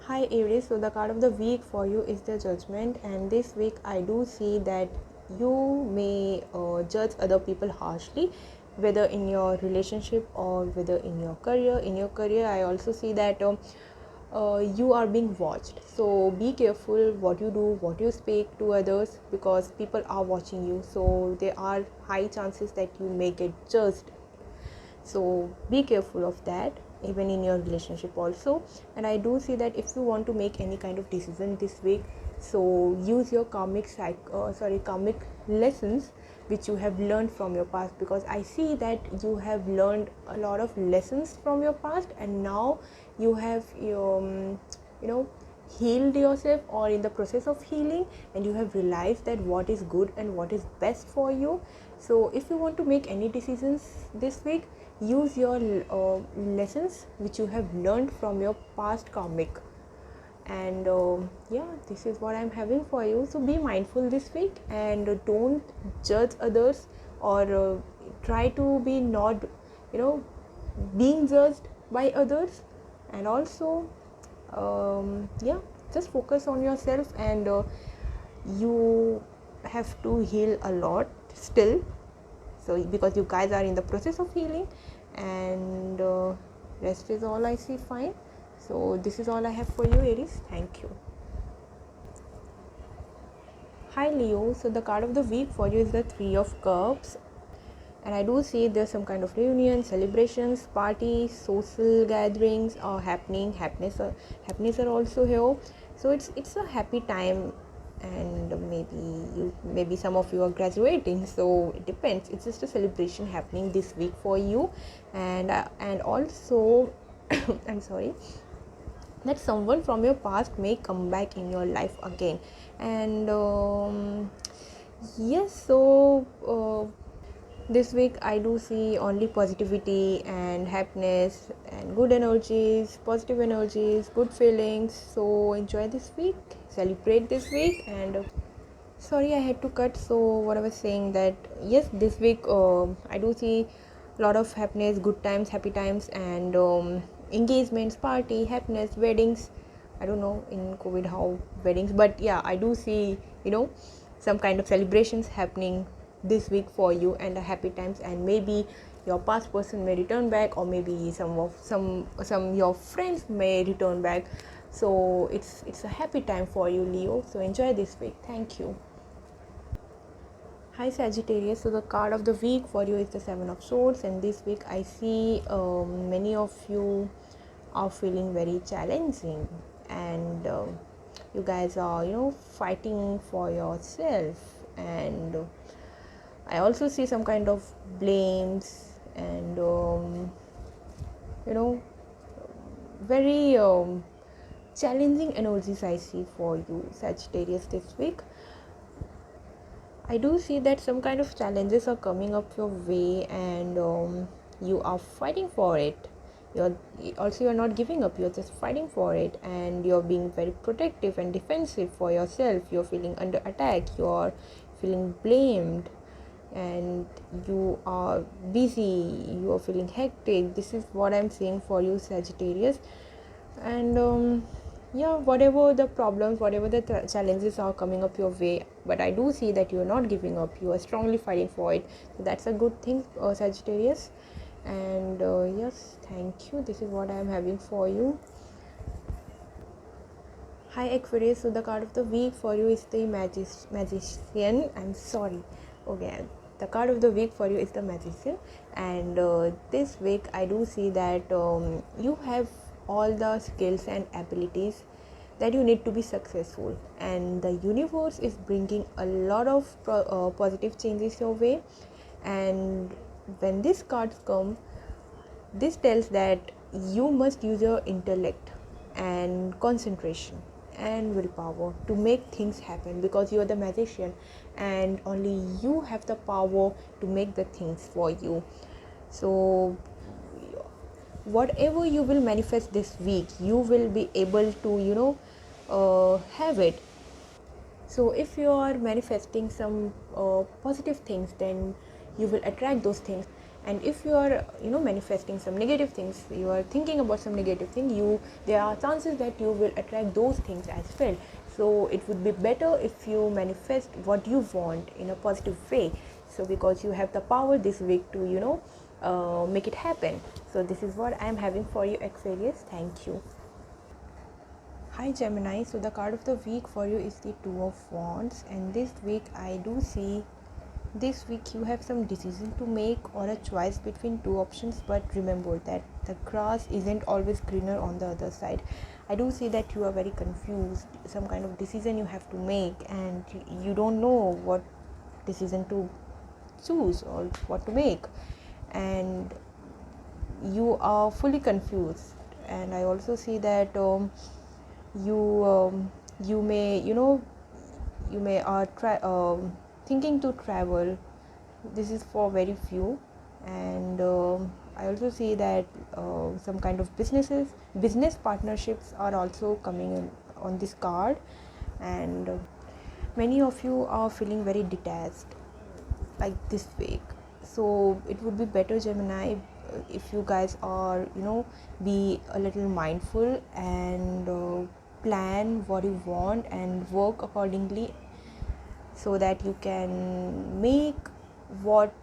Hi Aries, so the card of the week for you is the Judgment, and this week I do see that you may judge other people harshly, whether in your relationship or whether in your career. In your career, I also see that you are being watched. So be careful what you do, what you speak to others, because people are watching you. So there are high chances that you may get judged, so be careful of that, even in your relationship also. And I do see that if you want to make any kind of decision this week, so use your karmic lessons which you have learned from your past, because I see that you have learned a lot of lessons from your past, and now you have you know healed yourself or in the process of healing, and you have realized that what is good and what is best for you. So if you want to make any decisions this week, use your lessons which you have learned from your past karmic. And yeah, this is what I'm having for you. So be mindful this week, and don't judge others, or try to be not you know being judged by others. And also yeah, just focus on yourself, and you have to heal a lot still, so because you guys are in the process of healing. And rest is all I see fine. So this is all I have for you, Aries. Thank you. Hi Leo, so the card of the week for you is the Three of Cups, and I do see there's some kind of reunion, celebrations, parties, social gatherings are happening. Happiness are also here. So it's a happy time, and maybe some of you are graduating. So it depends. It's just a celebration happening this week for you, and also I'm sorry, that someone from your past may come back in your life again. And yes, so this week I do see only positivity and happiness and good energies, positive energies, good feelings. So enjoy this week, celebrate this week. And sorry I had to cut. So what I was saying, that yes, this week I do see a lot of happiness, good times, happy times, and engagements, party, happiness, weddings. I don't know in COVID how weddings, but yeah, I do see some kind of celebrations happening this week for you, and happy times. And maybe your past person may return back, or maybe some your friends may return back. So it's a happy time for you, Leo. So enjoy this week. Thank you. Hi Sagittarius, so the card of the week for you is the Seven of Swords, and this week I see many of you are feeling very challenging, and you guys are fighting for yourself. And I also see some kind of blames, and you know very challenging energies I see for you, Sagittarius, this week. I do see that some kind of challenges are coming up your way, and you are fighting for it. You're not giving up, you're just fighting for it, and you're being very protective and defensive for yourself. You're feeling under attack, you're feeling blamed, and you are busy, you are feeling hectic. This is what I'm saying for you, Sagittarius. And yeah, whatever the problems, whatever the challenges are coming up your way, but I do see that you are not giving up, you are strongly fighting for it. So that's a good thing, Sagittarius. And yes, thank you. This is what I am having for you. Hi Aquarius, so the card of the week for you is the magician. I'm sorry. Okay, the card of the week for you is the magician. And this week I do see that you have all the skills and abilities that you need to be successful, and the universe is bringing a lot of positive changes your way. And when these cards come, this tells that you must use your intellect and concentration and willpower to make things happen, because you are the magician, and only you have the power to make the things for you. So whatever you will manifest this week, you will be able to have it. So if you are manifesting some positive things, then you will attract those things. And if you are manifesting some negative things, you are thinking about some negative thing, there are chances that you will attract those things as well. So it would be better if you manifest what you want in a positive way. So because you have the power this week to make it happen. So this is what I am having for you, Aquarius. Thank you. Hi Gemini, so the card of the week for you is the Two of Wands, and this week I do see this week you have some decision to make or a choice between two options, but remember that the grass isn't always greener on the other side. I do see that you are very confused, some kind of decision you have to make, and you don't know what decision to choose or what to make, and you are fully confused. And I also see that you you may you may thinking to travel. This is for very few. And I also see that some kind of business partnerships are also coming in on this card. And many of you are feeling very detached like this week. So it would be better, Gemini, if you guys are be a little mindful and plan what you want and work accordingly, so that you can make what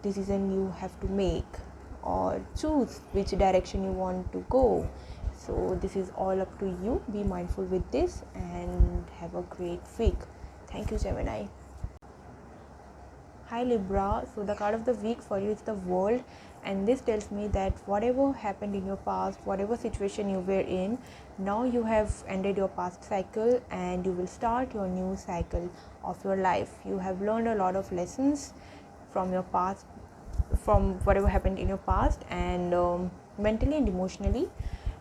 decision you have to make or choose which direction you want to go. So this is all up to you. Be mindful with this and have a great week. Thank you, Gemini. Hi Libra, so the card of the week for you is the World, and this tells me that whatever happened in your past, whatever situation you were in, now you have ended your past cycle and you will start your new cycle of your life. You have learned a lot of lessons from your past, from whatever happened in your past, and mentally and emotionally,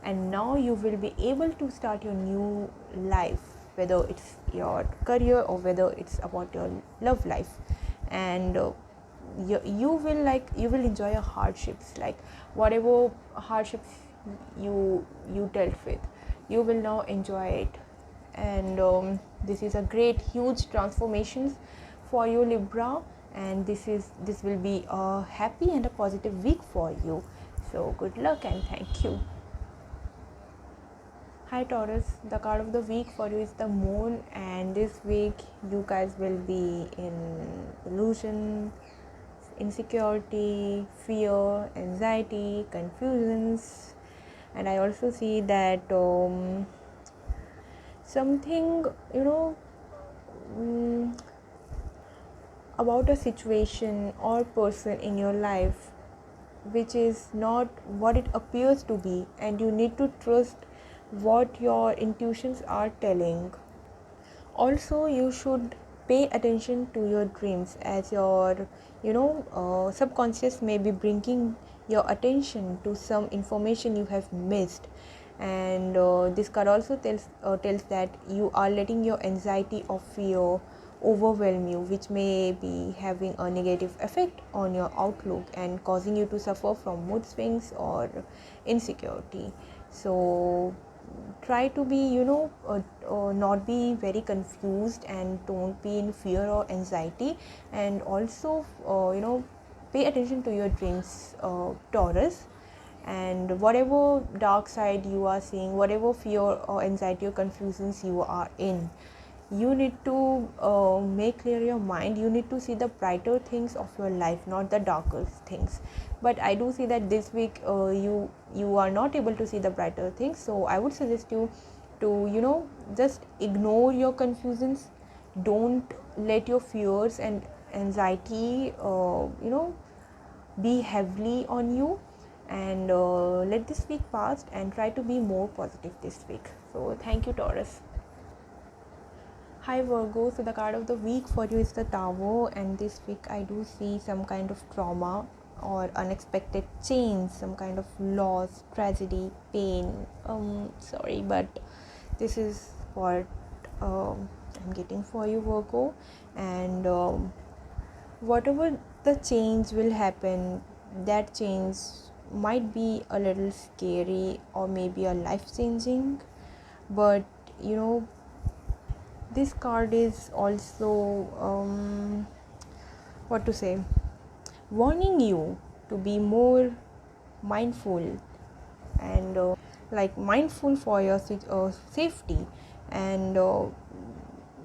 and now you will be able to start your new life, whether it's your career or whether it's about your love life. And you will enjoy your hardships, like whatever hardships you dealt with, you will now enjoy it. And this is a great huge transformations for you, Libra, and this will be a happy and a positive week for you. So good luck and thank you. Hi Taurus, the card of the week for you is the Moon, and this week you guys will be in illusion, insecurity, fear, anxiety, confusions. And I also see that something um, about a situation or person in your life which is not what it appears to be, and you need to trust what your intuitions are telling. Also, you should pay attention to your dreams, as your subconscious may be bringing your attention to some information you have missed. And this card also tells that you are letting your anxiety or fear overwhelm you, which may be having a negative effect on your outlook and causing you to suffer from mood swings or insecurity. So try to be not be very confused, and don't be in fear or anxiety. And also pay attention to your dreams, Taurus. And whatever dark side you are seeing, whatever fear or anxiety or confusions you are in, you need to make clear your mind. You need to see the brighter things of your life, not the darker things. But I do see that this week you are not able to see the brighter things, so I would suggest you to just ignore your confusions. Don't let your fears and anxiety be heavily on you, and let this week pass and try to be more positive this week. So thank you, Taurus. Hi Virgo, so the card of the week for you is the Tower, and this week I do see some kind of trauma or unexpected change, some kind of loss, tragedy, pain. Sorry, but this is what I'm getting for you, Virgo. And whatever the change will happen, that change might be a little scary or maybe a life changing, but this card is also what to say, warning you to be more mindful and like mindful for your safety, and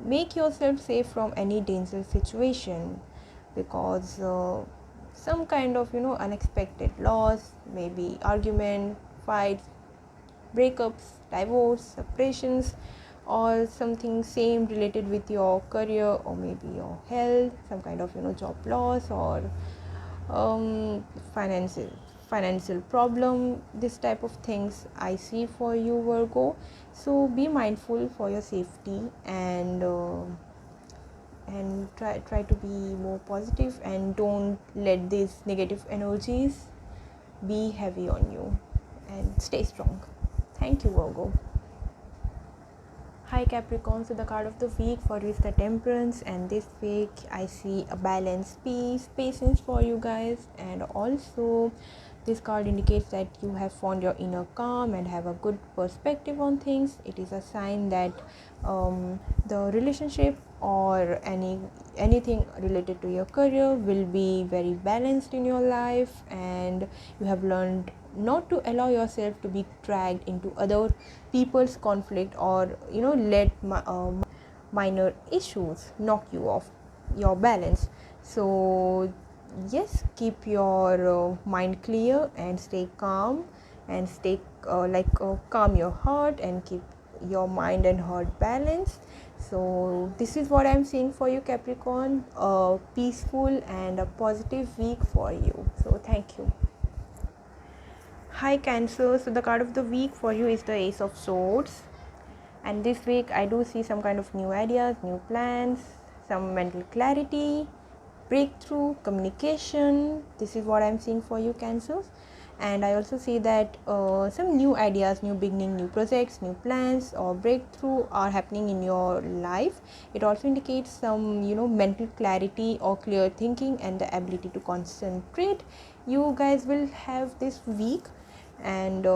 make yourself safe from any dangerous situation, because some kind of unexpected loss, maybe argument, fights, breakups, divorce, separations, or something same related with your career, or maybe your health, some kind of job loss, or um, financial financial problem. This type of things I see for you, Virgo. So be mindful for your safety, and try to be more positive, and don't let these negative energies be heavy on you, and stay strong. Thank you, Virgo. Hi Capricorn, so the card of the week for you is the Temperance, and this week I see a balance, peace, patience for you guys, and also this card indicates that you have found your inner calm and have a good perspective on things. It is a sign that the relationship or anything related to your career will be very balanced in your life, and you have learned not to allow yourself to be dragged into other people's conflict, or let minor issues knock you off your balance. So yes, keep your mind clear and stay calm, and stay calm your heart and keep your mind and heart balanced. So this is what I'm seeing for you, Capricorn, a peaceful and a positive week for you. So thank you. Hi Cancer, so the card of the week for you is the Ace of Swords, and this week I do see some kind of new ideas, new plans, some mental clarity, breakthrough, communication. This is what I'm seeing for you, Cancers. And I also see that some new ideas, new beginning, new projects, new plans or breakthrough are happening in your life. It also indicates some mental clarity or clear thinking and the ability to concentrate you guys will have this week. And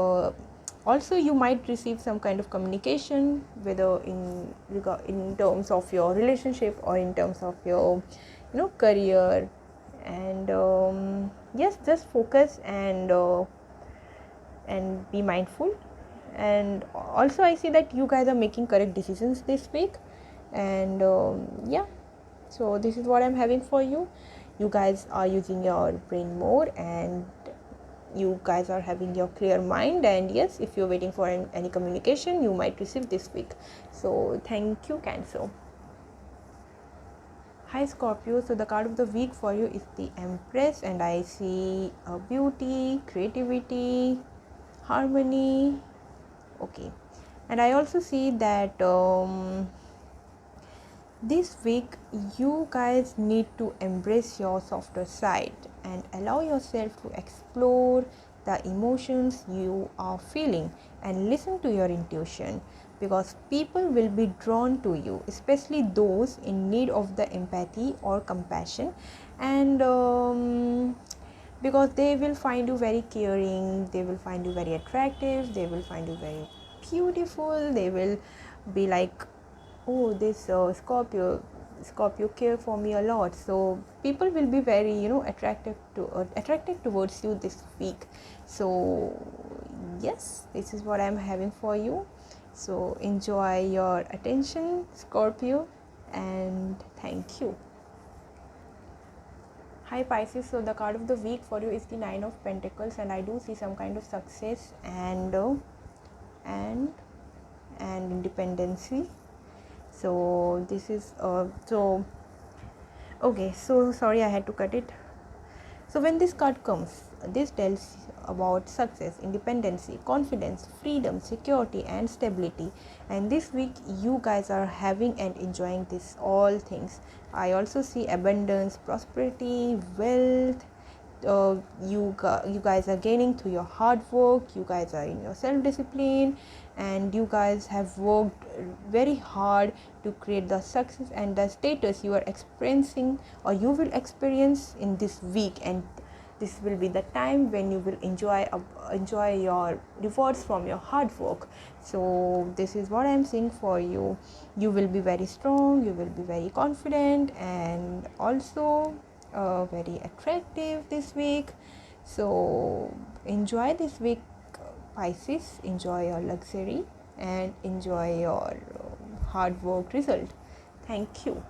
also you might receive some kind of communication, whether in terms of your relationship or in terms of your career. And yes, just focus and be mindful. And also I see that you guys are making correct decisions this week. And yeah, so this is what I'm having for you. You guys are using your brain more, and you guys are having your clear mind. And yes, if you're waiting for any communication, you might receive this week. So thank you, Cancer. Hi Scorpio, so the card of the week for you is the Empress, and I see beauty, creativity, harmony. Okay, and I also see that this week you guys need to embrace your softer side and allow yourself to explore the emotions you are feeling, and listen to your intuition, because people will be drawn to you, especially those in need of the empathy or compassion. And because they will find you very caring, they will find you very attractive, they will find you very beautiful. They will be like, oh, this Scorpio care for me a lot. So people will be very attracted towards you this week. So yes, this is what I'm having for you. So enjoy your attention, Scorpio, and thank you. Hi Pisces, so the card of the week for you is the Nine of Pentacles, and I do see some kind of success and independency. So this is okay, so sorry I had to cut it. So when this card comes, this tells about success, independency, confidence, freedom, security and stability. And this week you guys are having and enjoying this all things. I also see abundance, prosperity, wealth. You guys are gaining through your hard work. You guys are in your self-discipline, and you guys have worked very hard to create the success and the status you are experiencing, or you will experience in this week. And this will be the time when you will enjoy your rewards from your hard work. So this is what I'm saying for you. You will be very strong, you will be very confident, and also very attractive this week. So enjoy this week, Pisces. Enjoy your luxury and enjoy your hard work result. Thank you.